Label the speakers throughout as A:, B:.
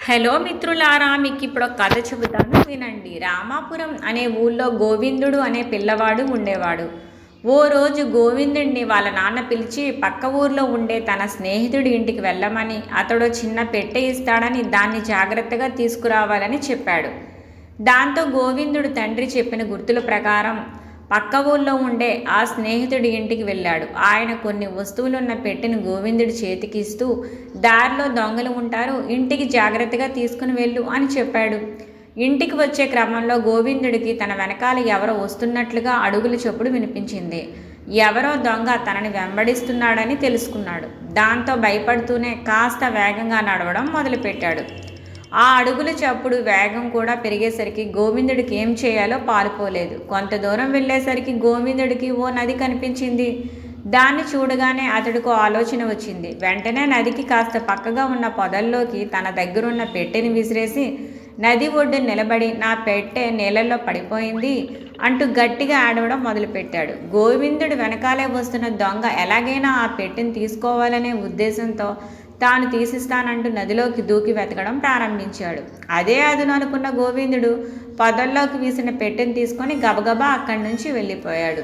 A: Hello మిత్రులారా, మీకు ఇప్పుడు ఒక కథ చెబుతాను వినండి. రామాపురం అనే ఊళ్ళో గోవిందుడు అనే పిల్లవాడు ఉండేవాడు. ఓ రోజు గోవిందుడిని వాళ్ళ నాన్న పిలిచి పక్క ఊర్లో ఉండే తన స్నేహితుడి ఇంటికి వెళ్ళమని, అతడు చిన్న పెట్టె ఇస్తాడని దాన్ని జాగ్రత్తగా తీసుకురావాలని చెప్పాడు. దాంతో గోవిందుడు తండ్రి చెప్పిన గుర్తుల ప్రకారం పక్క ఊళ్ళో ఉండే ఆ స్నేహితుడి ఇంటికి వెళ్ళాడు. ఆయన కొన్ని వస్తువులున్న పెట్టెను గోవిందుడి చేతికి ఇస్తూ, దారిలో దొంగలు ఉంటారు, ఇంటికి జాగ్రత్తగా తీసుకుని వెళ్ళు అని చెప్పాడు. ఇంటికి వచ్చే క్రమంలో గోవిందుడికి తన వెనకాల ఎవరో వస్తున్నట్లుగా అడుగుల చప్పుడు వినిపించింది. ఎవరో దొంగ తనని వెంబడిస్తున్నాడని తెలుసుకున్నాడు. దాంతో భయపడుతూనే కాస్త వేగంగా నడవడం మొదలుపెట్టాడు. ఆ అడుగుల చప్పుడు వేగం కూడా పెరిగేసరికి గోవిందుడికి ఏం చేయాలో పాలుపోలేదు. కొంత దూరం వెళ్ళేసరికి గోవిందుడికి ఓ నది కనిపించింది. దాన్ని చూడగానే అతడికి ఆలోచన వచ్చింది. వెంటనే నదికి కాస్త పక్కగా ఉన్న పొదల్లోకి తన దగ్గరున్న పెట్టెని విసిరేసి నది ఒడ్డు నిలబడి, నా పెట్టె నీళ్ళల్లో పడిపోయింది అంటూ గట్టిగా ఆడవడం మొదలుపెట్టాడు. గోవిందుడు వెనకాలే వస్తున్న దొంగ ఎలాగైనా ఆ పెట్టెని తీసుకోవాలనే ఉద్దేశంతో తాను తీసిస్తానంటూ నదిలోకి దూకి వెతకడం ప్రారంభించాడు. అదే అదును అనుకున్న గోవిందుడు పొదల్లోకి వీసిన పెట్టెని తీసుకొని గబగబా అక్కడి నుంచి వెళ్ళిపోయాడు.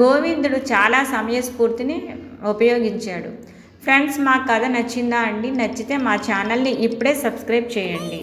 A: గోవిందుడు చాలా సమయస్ఫూర్తిని ఉపయోగించాడు. ఫ్రెండ్స్, మా కథ నచ్చిందా అండి? నచ్చితే మా ఛానల్ని ఇప్పుడే సబ్స్క్రైబ్ చేయండి.